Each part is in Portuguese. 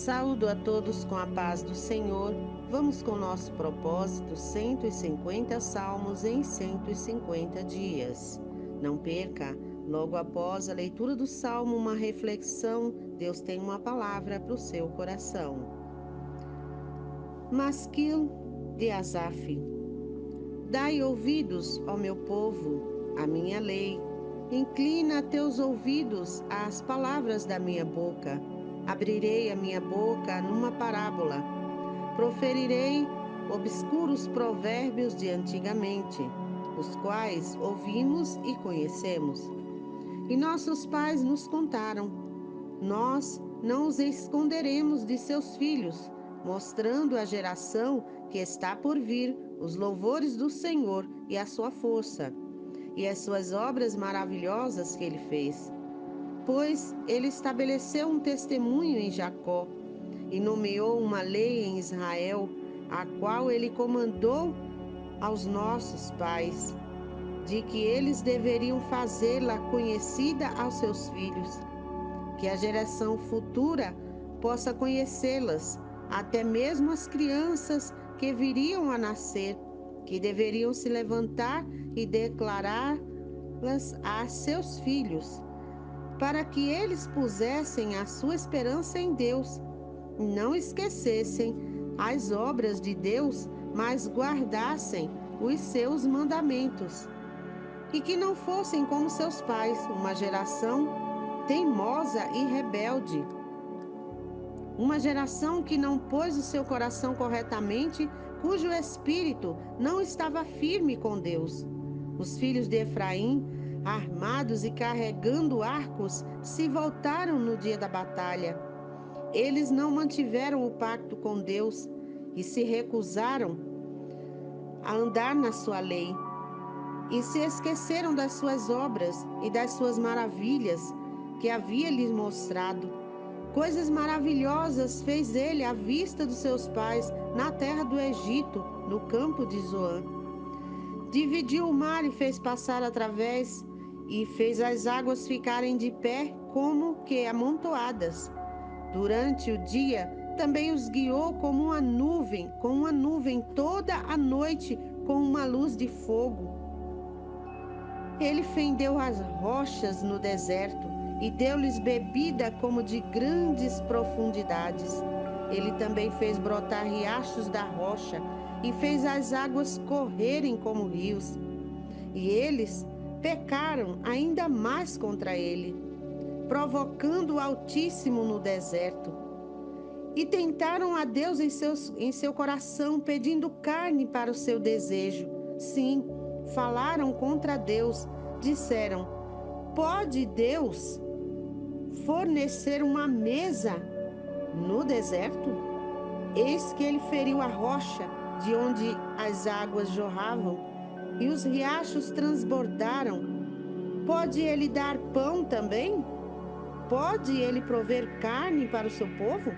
Saúdo a todos com a paz do Senhor. Vamos com nosso propósito 150 salmos em 150 dias. Não perca, logo após a leitura do salmo, uma reflexão. Deus tem uma palavra para o seu coração. Masquil de Asaf. Dai ouvidos, ó meu povo, à minha lei. Inclina teus ouvidos às palavras da minha boca. Abrirei a minha boca numa parábola. Proferirei obscuros provérbios de antigamente, os quais ouvimos e conhecemos. E nossos pais nos contaram. Nós não os esconderemos de seus filhos, mostrando à geração que está por vir os louvores do Senhor e a sua força, e as suas obras maravilhosas que ele fez. Pois ele estabeleceu um testemunho em Jacó e nomeou uma lei em Israel, a qual ele comandou aos nossos pais, de que eles deveriam fazê-la conhecida aos seus filhos, que a geração futura possa conhecê-las, até mesmo as crianças que viriam a nascer, que deveriam se levantar e declará-las a seus filhos, para que eles pusessem a sua esperança em Deus, e não esquecessem as obras de Deus, mas guardassem os seus mandamentos, e que não fossem como seus pais, uma geração teimosa e rebelde, uma geração que não pôs o seu coração corretamente, cujo espírito não estava firme com Deus. Os filhos de Efraim, armados e carregando arcos, se voltaram no dia da batalha. Eles não mantiveram o pacto com Deus e se recusaram a andar na sua lei, e se esqueceram das suas obras e das suas maravilhas que havia lhes mostrado. Coisas maravilhosas fez ele à vista dos seus pais na terra do Egito, no campo de Zoan. Dividiu o mar e fez passar através, e fez as águas ficarem de pé como que amontoadas. Durante o dia também os guiou como uma nuvem, com uma nuvem toda a noite, com uma luz de fogo. Ele fendeu as rochas no deserto e deu-lhes bebida como de grandes profundidades. Ele também fez brotar riachos da rocha e fez as águas correrem como rios. E eles pecaram ainda mais contra ele, provocando o Altíssimo no deserto. E tentaram a Deus em seu coração, pedindo carne para o seu desejo. Sim, falaram contra Deus, disseram: pode Deus fornecer uma mesa no deserto? Eis que ele feriu a rocha de onde as águas jorravam e os riachos transbordaram. Pode ele dar pão também? Pode ele prover carne para o seu povo?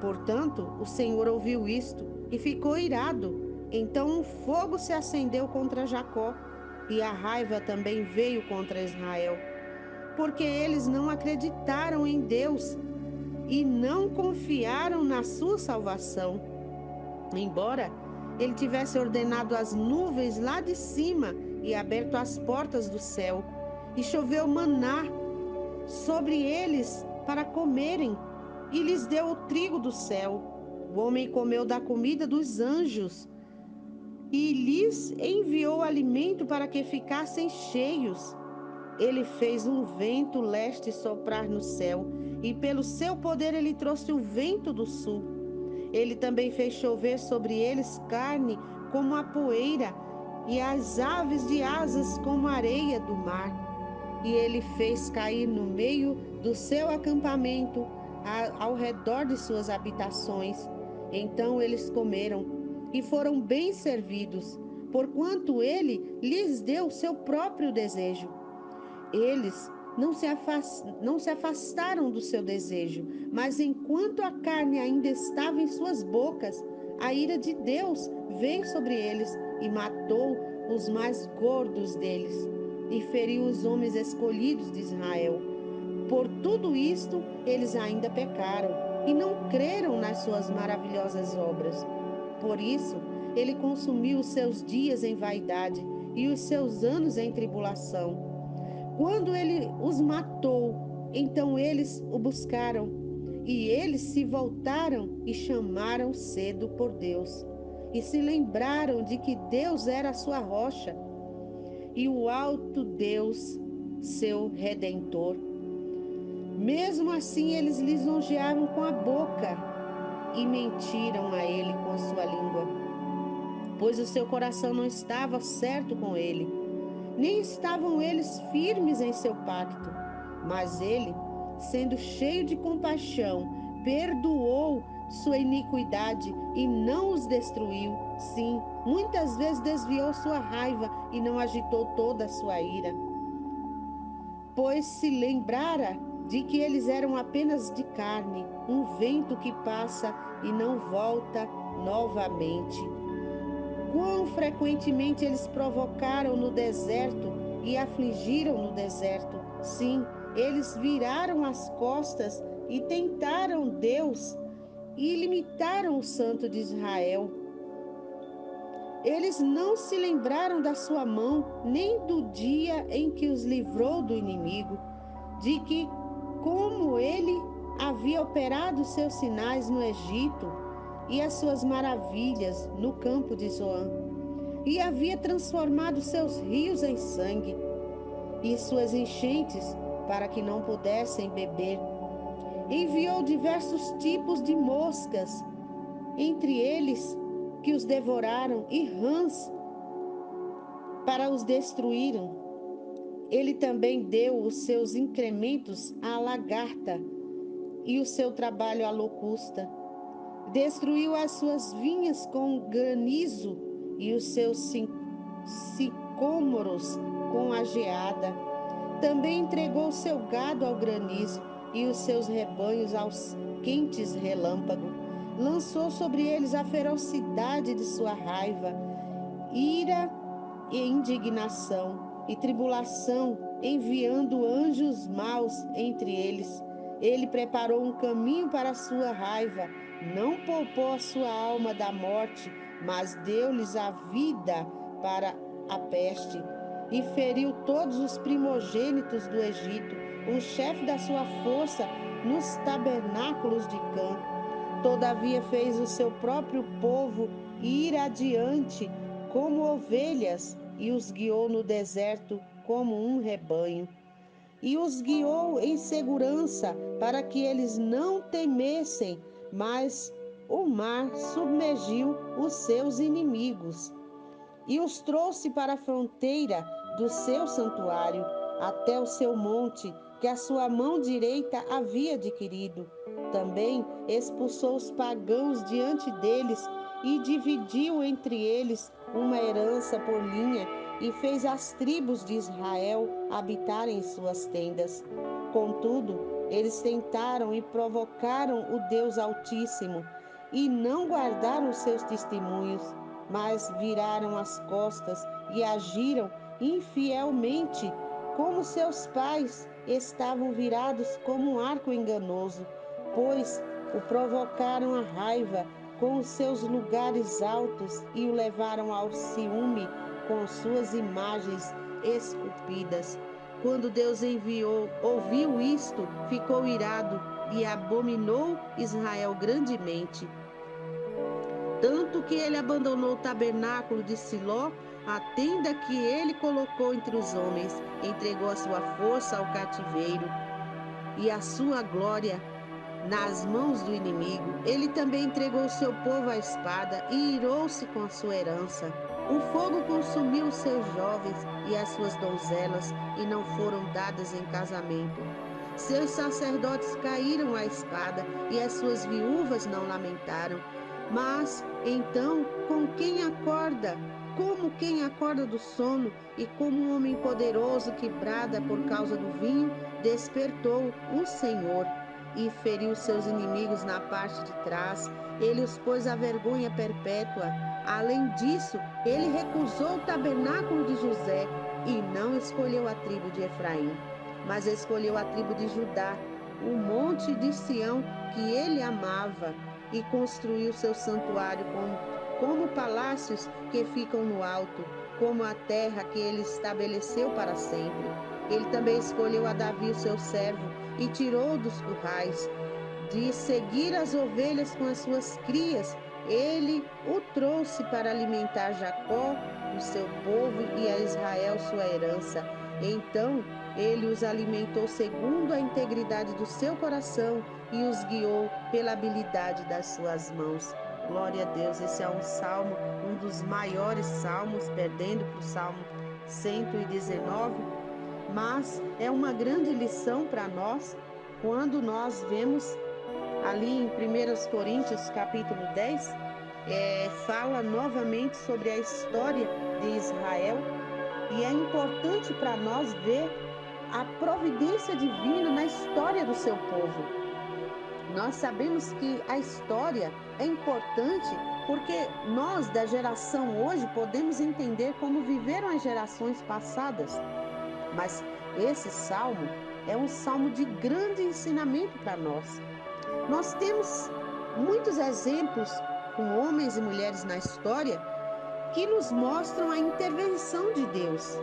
Portanto, o Senhor ouviu isto e ficou irado. Então um fogo se acendeu contra Jacó, e a raiva também veio contra Israel, porque eles não acreditaram em Deus e não confiaram na sua salvação. Embora ele tivesse ordenado as nuvens lá de cima e aberto as portas do céu, e choveu maná sobre eles para comerem, e lhes deu o trigo do céu. O homem comeu da comida dos anjos e lhes enviou alimento para que ficassem cheios. Ele fez um vento leste soprar no céu, e pelo seu poder ele trouxe o vento do sul. Ele também fez chover sobre eles carne como a poeira, e as aves de asas como a areia do mar. E ele fez cair no meio do seu acampamento, ao redor de suas habitações. Então eles comeram e foram bem servidos, porquanto ele lhes deu o seu próprio desejo. Eles não se afastaram do seu desejo, mas enquanto a carne ainda estava em suas bocas, a ira de Deus veio sobre eles e matou os mais gordos deles, e feriu os homens escolhidos de Israel. Por tudo isto, eles ainda pecaram. e não creram nas suas maravilhosas obras. Por isso, ele consumiu os seus dias em vaidade e os seus anos em tribulação. Quando ele os matou, então eles o buscaram, e eles se voltaram e chamaram cedo por Deus, e se lembraram de que Deus era a sua rocha e o alto Deus, seu redentor. Mesmo assim, eles lisonjearam com a boca e mentiram a ele com a sua língua, pois o seu coração não estava certo com ele, nem estavam eles firmes em seu pacto. Mas ele, sendo cheio de compaixão, perdoou sua iniquidade e não os destruiu. Sim, muitas vezes desviou sua raiva e não agitou toda a sua ira, pois se lembrara de que eles eram apenas de carne, um vento que passa e não volta novamente. Quão frequentemente eles provocaram no deserto e afligiram no deserto. Sim, eles viraram as costas e tentaram Deus e limitaram o Santo de Israel. Eles não se lembraram da sua mão, nem do dia em que os livrou do inimigo, de que, como ele havia operado seus sinais no Egito e as suas maravilhas no campo de Zoan, e havia transformado seus rios em sangue e suas enchentes para que não pudessem beber. Enviou diversos tipos de moscas, entre eles que os devoraram, e rãs para os destruírem. Ele também deu os seus incrementos à lagarta e o seu trabalho à locusta. Destruiu as suas vinhas com granizo e os seus sicômoros com a geada. Também entregou seu gado ao granizo e os seus rebanhos aos quentes relâmpagos. Lançou sobre eles a ferocidade de sua raiva, ira e indignação e tribulação, enviando anjos maus entre eles. Ele preparou um caminho para a sua raiva, não poupou a sua alma da morte, mas deu-lhes a vida para a peste, e feriu todos os primogênitos do Egito, o chefe da sua força nos tabernáculos de Cã. Todavia fez o seu próprio povo ir adiante como ovelhas e os guiou no deserto como um rebanho. E os guiou em segurança para que eles não temessem, mas o mar submergiu os seus inimigos e os trouxe para a fronteira do seu santuário, até o seu monte, que a sua mão direita havia adquirido. Também expulsou os pagãos diante deles e dividiu entre eles uma herança por linha, e fez as tribos de Israel habitarem em suas tendas. Contudo, eles tentaram e provocaram o Deus Altíssimo, e não guardaram os seus testemunhos, mas viraram as costas e agiram infielmente, como seus pais estavam virados como um arco enganoso, pois o provocaram a raiva com os seus lugares altos e o levaram ao ciúme com suas imagens esculpidas. Quando Deus ouviu isto, ficou irado e abominou Israel grandemente, tanto que ele abandonou o tabernáculo de Siló, a tenda que ele colocou entre os homens, entregou a sua força ao cativeiro e a sua glória nas mãos do inimigo. Ele também entregou o seu povo à espada e irou-se com a sua herança. O fogo consumiu os seus jovens e as suas donzelas, e não foram dadas em casamento. Seus sacerdotes caíram à espada, e as suas viúvas não lamentaram. Mas então, como quem acorda do sono, e como um homem poderoso que brada por causa do vinho, despertou o Senhor e feriu seus inimigos na parte de trás. Ele os pôs à vergonha perpétua. Além disso, ele recusou o tabernáculo de José e não escolheu a tribo de Efraim, mas escolheu a tribo de Judá o monte de Sião que ele amava e construiu seu santuário como palácios que ficam no alto, como a terra que ele estabeleceu para sempre. Ele também escolheu a Davi, o seu servo, e tirou dos currais de seguir as ovelhas com as suas crias. Ele o trouxe para alimentar Jacó, o seu povo, e a Israel, sua herança. Então ele os alimentou segundo a integridade do seu coração e os guiou pela habilidade das suas mãos. Glória a Deus, esse é um salmo, um dos maiores salmos, perdendo para o Salmo 119, mas é uma grande lição para nós quando nós vemos ali em 1 Coríntios capítulo 10, fala novamente sobre a história de Israel, e é importante para nós ver a providência divina na história do seu povo. Nós sabemos que a história é importante porque nós, da geração hoje, podemos entender como viveram as gerações passadas. Mas esse salmo é um salmo de grande ensinamento para nós. Nós temos muitos exemplos com homens e mulheres na história que nos mostram a intervenção de Deus,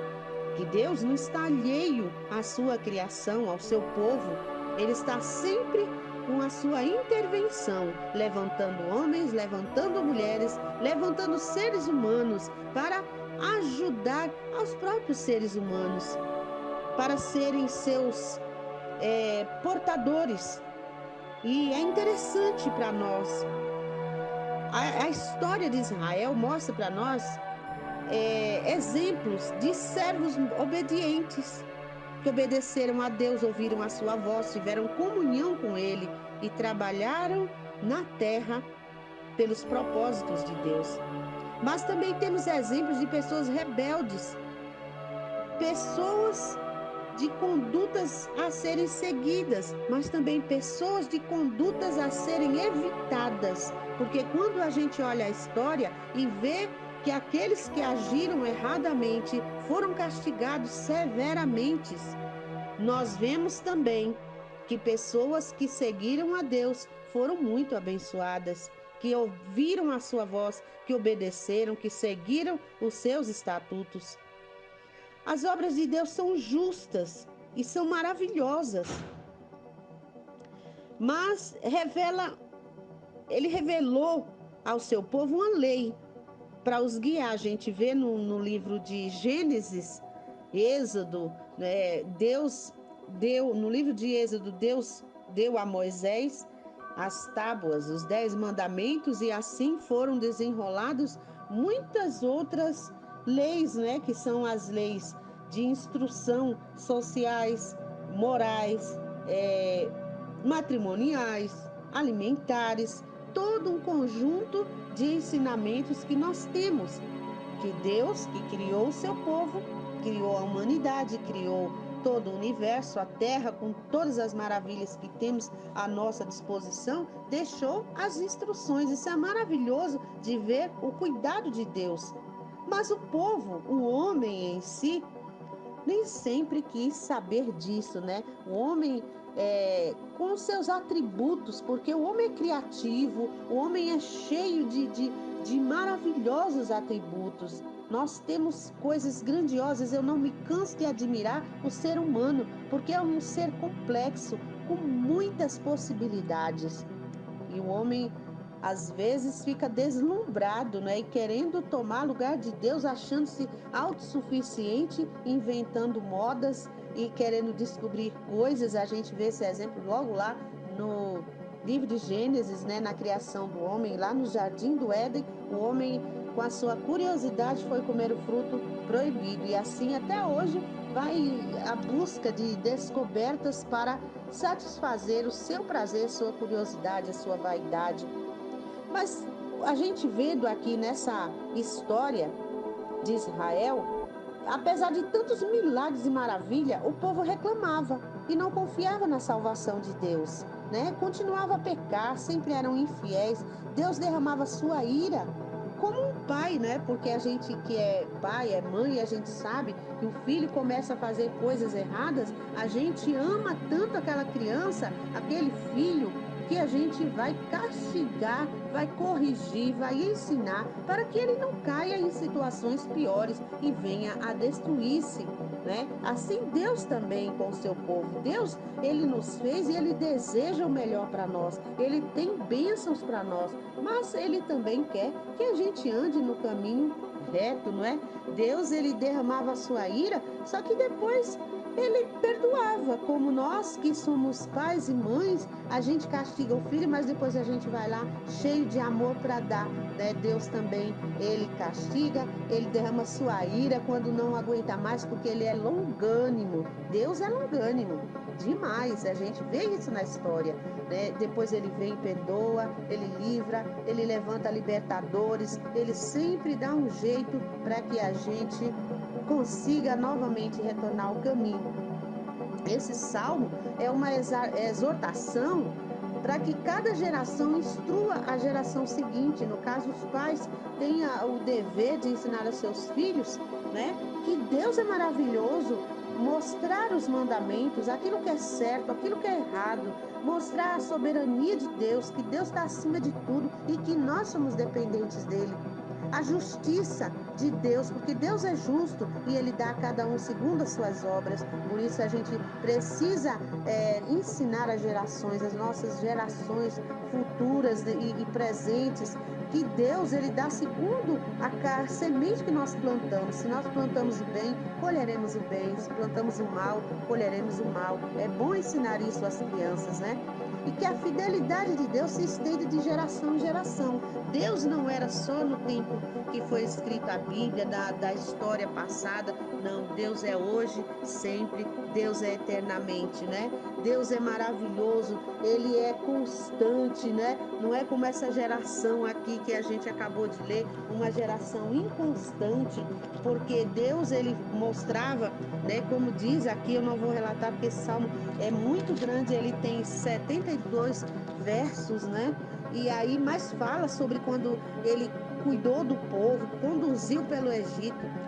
que Deus não está alheio à sua criação, ao seu povo. Ele está sempre com a sua intervenção, levantando homens, levantando mulheres, levantando seres humanos para ajudar aos próprios seres humanos, para serem seus portadores. E é interessante para nós. A história de Israel mostra para nós exemplos de servos obedientes que obedeceram a Deus, ouviram a sua voz, tiveram comunhão com Ele e trabalharam na terra pelos propósitos de Deus. Mas também temos exemplos de pessoas rebeldes, pessoas de condutas a serem seguidas, mas também pessoas de condutas a serem evitadas. Porque quando a gente olha a história e vê que aqueles que agiram erradamente foram castigados severamente, nós vemos também que pessoas que seguiram a Deus foram muito abençoadas, que ouviram a sua voz, que obedeceram, que seguiram os seus estatutos. As obras de Deus são justas e são maravilhosas, mas ele revelou ao seu povo uma lei para os guiar. A gente vê no livro de Gênesis, Êxodo, Deus deu, no livro de Êxodo, Deus deu a Moisés as tábuas, os 10 mandamentos, e assim foram desenrolados muitas outras leis, que são as leis de instrução sociais, morais, matrimoniais, alimentares, todo um conjunto de ensinamentos que nós temos, que Deus, que criou o seu povo, criou a humanidade, criou todo o universo, a terra, com todas as maravilhas que temos à nossa disposição, deixou as instruções. Isso é maravilhoso de ver o cuidado de Deus. Mas o povo, o homem em si, nem sempre quis saber disso, O homem com seus atributos, porque o homem é criativo, o homem é cheio de maravilhosos atributos. Nós temos coisas grandiosas. Eu não me canso de admirar o ser humano, porque é um ser complexo, com muitas possibilidades. E o homem, às vezes, fica deslumbrado, e querendo tomar lugar de Deus, achando-se autossuficiente, inventando modas e querendo descobrir coisas. A gente vê esse exemplo logo lá no livro de Gênesis, na criação do homem, lá no jardim do Éden. O homem, com a sua curiosidade, foi comer o fruto proibido, e assim até hoje vai à busca de descobertas para satisfazer o seu prazer, sua curiosidade, a sua vaidade. Mas a gente vendo aqui nessa história de Israel, apesar de tantos milagres e maravilha, o povo reclamava e não confiava na salvação de Deus, Continuava a pecar, sempre eram infiéis. Deus derramava sua ira como um pai, né? Porque a gente que é pai, é mãe, a gente sabe que o filho começa a fazer coisas erradas, a gente ama tanto aquela criança, aquele filho, que a gente vai castigar, vai corrigir, vai ensinar para que ele não caia em situações piores e venha a destruir-se, né? Assim Deus também com o seu povo. Deus, ele nos fez e ele deseja o melhor para nós. Ele tem bênçãos para nós, mas ele também quer que a gente ande no caminho reto, não é? Deus, ele derramava a sua ira, só que depois ele perdoava, como nós que somos pais e mães, a gente castiga o filho, mas depois a gente vai lá cheio de amor para dar, né? Deus também, ele castiga, ele derrama sua ira quando não aguenta mais, porque ele é longânimo. Deus é longânimo demais, a gente vê isso na história, né? Depois ele vem e perdoa, ele livra, ele levanta libertadores, ele sempre dá um jeito para que a gente consiga novamente retornar ao caminho. Esse salmo é uma exortação para que cada geração instrua a geração seguinte. No caso, os pais têm o dever de ensinar a seus filhos, né, que Deus é maravilhoso, mostrar os mandamentos, aquilo que é certo, aquilo que é errado, mostrar a soberania de Deus, que Deus está acima de tudo e que nós somos dependentes dele. A justiça de Deus, porque Deus é justo e ele dá a cada um segundo as suas obras. Por isso a gente precisa ensinar as nossas gerações futuras e presentes, que Deus ele dá segundo a semente que nós plantamos. Se nós plantamos o bem, colheremos o bem. Se plantamos o mal, colheremos o mal. É bom ensinar isso às crianças, né? E que a fidelidade de Deus se estende de geração em geração. Deus não era só no tempo que foi escrita a Bíblia, da história passada. Não, Deus é hoje, sempre, Deus é eternamente, né? Deus é maravilhoso, Ele é constante, né? Não é como essa geração aqui que a gente acabou de ler, uma geração inconstante, porque Deus, Ele mostrava, né? Como diz aqui, eu não vou relatar porque esse salmo é muito grande, ele tem 72 versos, né? E aí mais fala sobre quando ele cuidou do povo, conduziu pelo Egito,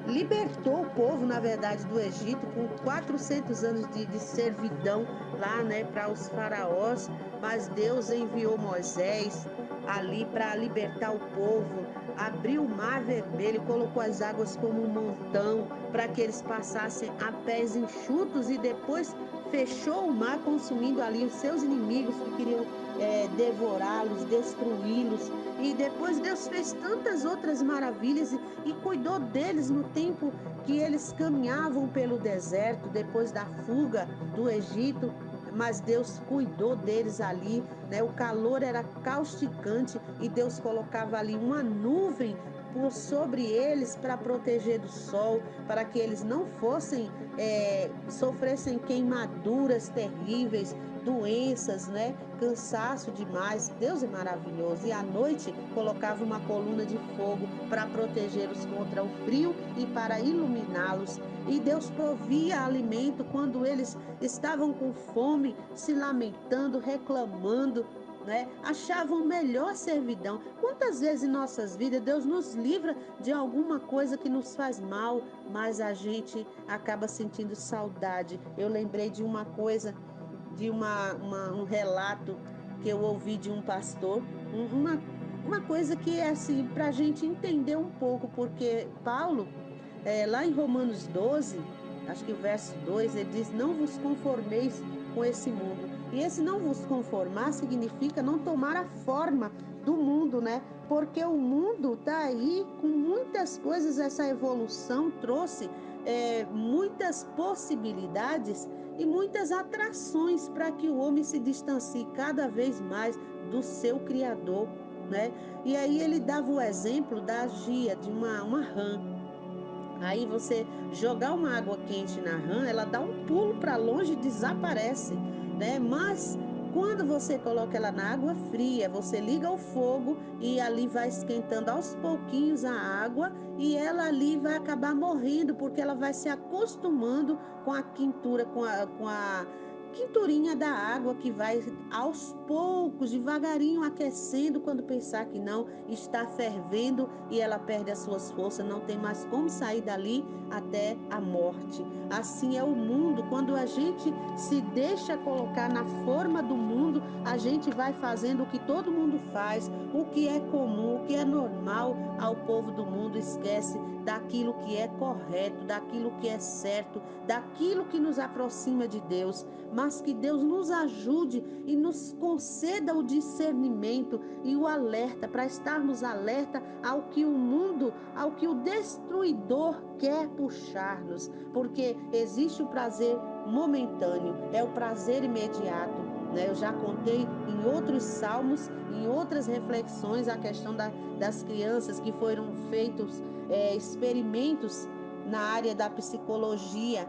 libertou o povo, na verdade, do Egito, com 400 anos de servidão lá, né, para os faraós, mas Deus enviou Moisés ali para libertar o povo, abriu o mar vermelho, colocou as águas como um montão, para que eles passassem a pés enxutos e depois fechou o mar, consumindo ali os seus inimigos que queriam devorá-los, destruí-los. E depois Deus fez tantas outras maravilhas e cuidou deles no tempo que eles caminhavam pelo deserto, depois da fuga do Egito. Mas Deus cuidou deles ali, né? O calor era causticante e Deus colocava ali uma nuvem por sobre eles para proteger do sol, para que eles não fossem, sofressem queimaduras terríveis, doenças, né? Cansaço demais. Deus é maravilhoso. E à noite colocava uma coluna de fogo para protegê-los contra o frio e para iluminá-los. E Deus provia alimento quando eles estavam com fome, se lamentando, reclamando, né? Achavam melhor servidão. Quantas vezes em nossas vidas Deus nos livra de alguma coisa que nos faz mal, mas a gente acaba sentindo saudade. Eu lembrei de uma coisa, de um relato que eu ouvi de um pastor, uma coisa que é assim, para a gente entender um pouco, porque Paulo, lá em Romanos 12, acho que o verso 2, ele diz: Não vos conformeis com esse mundo. E esse não vos conformar significa não tomar a forma do mundo, né? Porque o mundo está aí com muitas coisas, essa evolução trouxe muitas possibilidades e muitas atrações para que o homem se distancie cada vez mais do seu Criador, né? E aí ele dava o exemplo da agia de uma rã. Aí você jogar uma água quente na rã, ela dá um pulo para longe e desaparece, né? Mas quando você coloca ela na água fria, você liga o fogo e ali vai esquentando aos pouquinhos a água e ela ali vai acabar morrendo porque ela vai se acostumando com a quentura, quinturinha da água que vai aos poucos, devagarinho aquecendo, quando pensar que não, está fervendo e ela perde as suas forças, não tem mais como sair dali até a morte. Assim é o mundo, quando a gente se deixa colocar na forma do mundo, a gente vai fazendo o que todo mundo faz, o que é comum, o que é normal ao povo do mundo, esquece daquilo que é correto, daquilo que é certo, daquilo que nos aproxima de Deus, mas que Deus nos ajude e nos conceda o discernimento e o alerta, para estarmos alerta ao que o mundo, ao que o destruidor quer puxar-nos, porque existe o prazer momentâneo, é o prazer imediato. Eu já contei em outros salmos, em outras reflexões, a questão das crianças que foram feitos experimentos na área da psicologia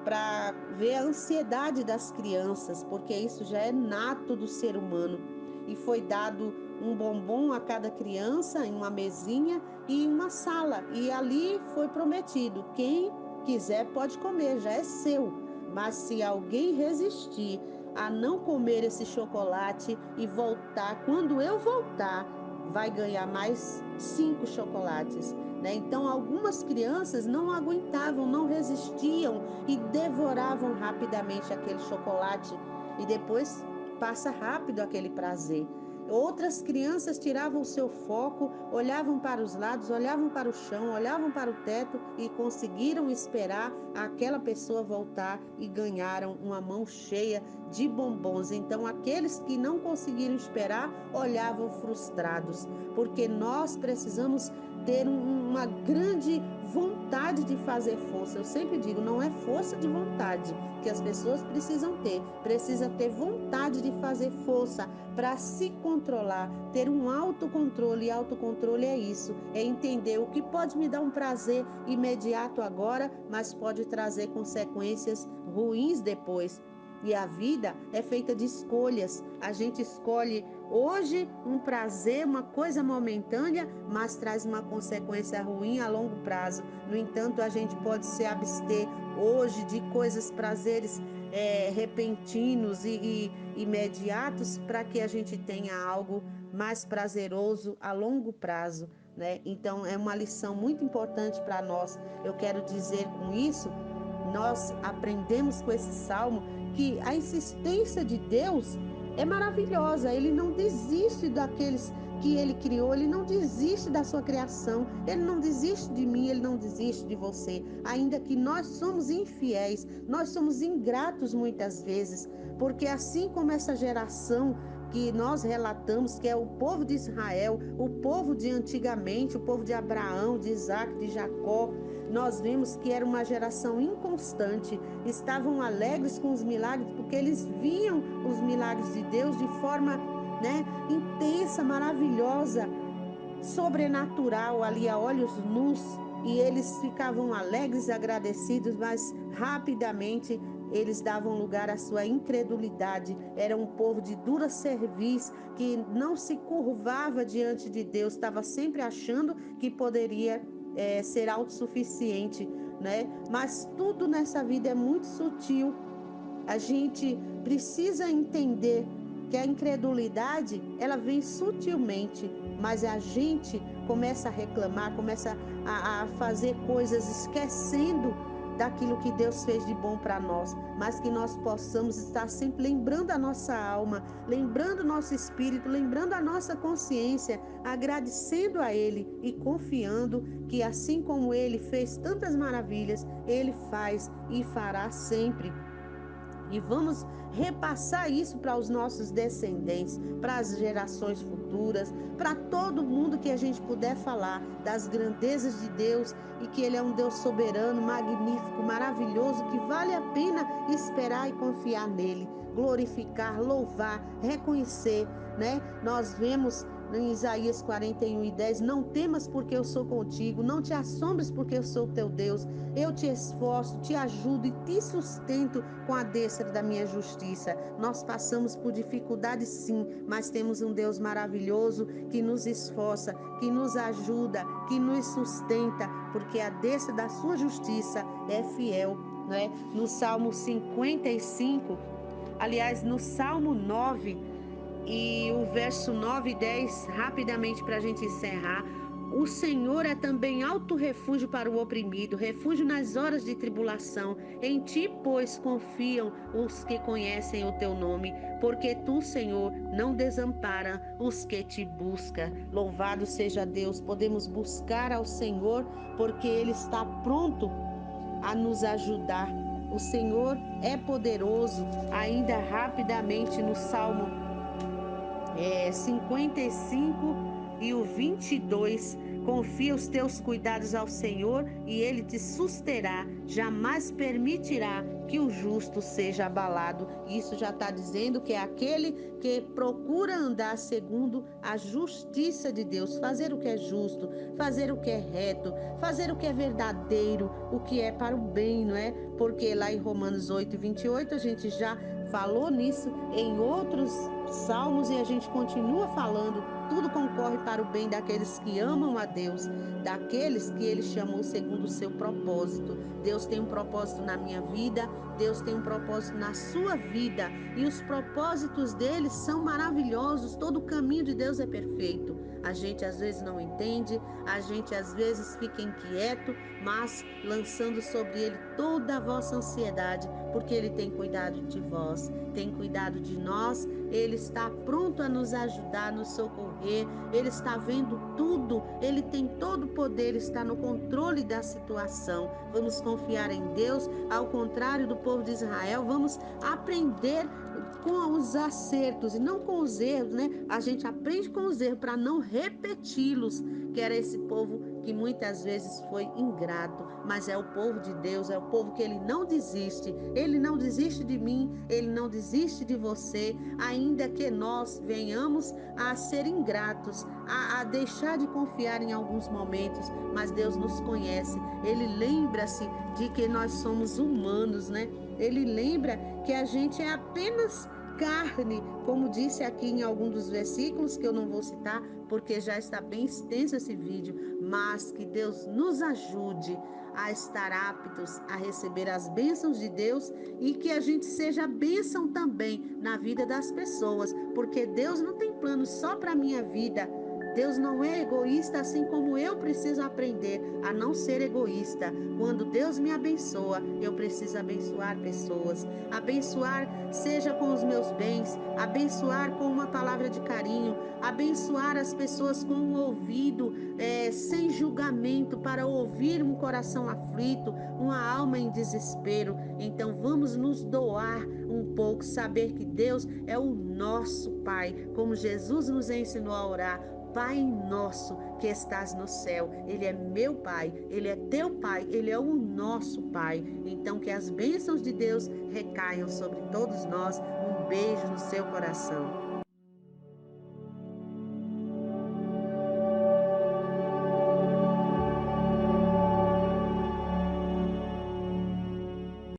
para ver a ansiedade das crianças, porque isso já é nato do ser humano. E foi dado um bombom a cada criança em uma mesinha e uma sala. E ali foi prometido: quem quiser pode comer, já é seu. Mas se alguém resistir a não comer esse chocolate e voltar, quando eu voltar, vai ganhar mais 5 chocolates. Então, algumas crianças não aguentavam, não resistiam e devoravam rapidamente aquele chocolate e depois passa rápido aquele prazer. Outras crianças tiravam o seu foco, olhavam para os lados, olhavam para o chão, olhavam para o teto e conseguiram esperar aquela pessoa voltar e ganharam uma mão cheia de bombons. Então, aqueles que não conseguiram esperar olhavam frustrados, porque nós precisamos ter uma grande vontade de fazer força. Eu sempre digo, não é força de vontade que as pessoas precisam ter, precisa ter vontade de fazer força para se controlar, ter um autocontrole. E autocontrole é isso, é entender o que pode me dar um prazer imediato agora, mas pode trazer consequências ruins depois. E a vida é feita de escolhas. A gente escolhe hoje um prazer, uma coisa momentânea, mas traz uma consequência ruim a longo prazo. No entanto, a gente pode se abster hoje de coisas, prazeres repentinos e imediatos, para que a gente tenha algo mais prazeroso a longo prazo. Então, é uma lição muito importante para nós. Eu quero dizer com isso, nós aprendemos com esse salmo que a insistência de Deus é maravilhosa. Ele não desiste daqueles que ele criou, ele não desiste da sua criação, ele não desiste de mim, ele não desiste de você. Ainda que nós somos infiéis, nós somos ingratos muitas vezes, porque assim como essa geração que nós relatamos, que é o povo de Israel, o povo de antigamente, o povo de Abraão, de Isaac, de Jacó, nós vimos que era uma geração inconstante, estavam alegres com os milagres, porque eles viam os milagres de Deus de forma intensa, maravilhosa, sobrenatural, ali a olhos nus, e eles ficavam alegres e agradecidos, mas rapidamente eles davam lugar à sua incredulidade. Era um povo de dura cerviz, que não se curvava diante de Deus, estava sempre achando que poderia ser autossuficiente, Mas tudo nessa vida é muito sutil. A gente precisa entender que a incredulidade, ela vem sutilmente, mas a gente começa a reclamar, começa a fazer coisas esquecendo daquilo que Deus fez de bom para nós, mas que nós possamos estar sempre lembrando a nossa alma, lembrando o nosso espírito, lembrando a nossa consciência, agradecendo a Ele e confiando que assim como Ele fez tantas maravilhas, Ele faz e fará sempre. E vamos repassar isso para os nossos descendentes, para as gerações futuras, para todo mundo que a gente puder falar das grandezas de Deus e que Ele é um Deus soberano, magnífico, maravilhoso, que vale a pena esperar e confiar nele, glorificar, louvar, reconhecer, Nós vemos em Isaías 41:10, não temas porque eu sou contigo, não te assombres porque eu sou teu Deus, eu te esforço, te ajudo e te sustento com a destra da minha justiça. Nós passamos por dificuldades sim, mas temos um Deus maravilhoso que nos esforça, que nos ajuda, que nos sustenta, porque a destra da sua justiça é fiel. No Salmo 55, Aliás, no Salmo 9 e o verso 9 e 10, rapidamente para a gente encerrar. O Senhor é também alto refúgio para o oprimido, refúgio nas horas de tribulação. Em ti, pois, confiam os que conhecem o teu nome, porque tu, Senhor, não desampara os que te buscam. Louvado seja Deus, podemos buscar ao Senhor, porque Ele está pronto a nos ajudar. O Senhor é poderoso. Ainda rapidamente no Salmo 55 e o 22. Confia os teus cuidados ao Senhor e Ele te susterá. Jamais permitirá que o justo seja abalado. Isso já está dizendo que é aquele que procura andar segundo a justiça de Deus, fazer o que é justo, fazer o que é reto, fazer o que é verdadeiro, o que é para o bem, não é? Porque lá em Romanos 8:28 a gente já falou nisso em outros salmos e a gente continua falando. Tudo concorre para o bem daqueles que amam a Deus, daqueles que Ele chamou segundo o seu propósito. Deus tem um propósito na minha vida, Deus tem um propósito na sua vida e os propósitos dele são maravilhosos. Todo o caminho de Deus é perfeito. A gente às vezes não entende, a gente às vezes fica inquieto, mas lançando sobre Ele toda a vossa ansiedade, porque Ele tem cuidado de vós, tem cuidado de nós, Ele está pronto a nos ajudar, nos socorrer, Ele está vendo tudo, Ele tem todo o poder, está no controle da situação. Vamos confiar em Deus, ao contrário do povo de Israel, vamos aprender com os acertos e não com os erros, né? A gente aprende com os erros para não repeti-los, que era esse povo que muitas vezes foi ingrato, mas é o povo de Deus, é o povo que ele não desiste de mim, ele não desiste de você, ainda que nós venhamos a ser ingratos, a deixar de confiar em alguns momentos, mas Deus nos conhece, ele lembra-se de que nós somos humanos, né? Ele lembra que a gente é apenas carne, como disse aqui em algum dos versículos que eu não vou citar, porque já está bem extenso esse vídeo, mas que Deus nos ajude a estar aptos a receber as bênçãos de Deus e que a gente seja bênção também na vida das pessoas, porque Deus não tem plano só para a minha vida. Deus não é egoísta, assim como eu preciso aprender a não ser egoísta. Quando Deus me abençoa, eu preciso abençoar pessoas. Abençoar, seja com os meus bens, abençoar com uma palavra de carinho, abençoar as pessoas com um ouvido sem julgamento, para ouvir um coração aflito, uma alma em desespero. Então vamos nos doar um pouco, saber que Deus é o nosso Pai, como Jesus nos ensinou a orar. Pai nosso que estás no céu, Ele é meu Pai, Ele é teu Pai, Ele é o nosso Pai. Então que as bênçãos de Deus recaiam sobre todos nós. Um beijo no seu coração.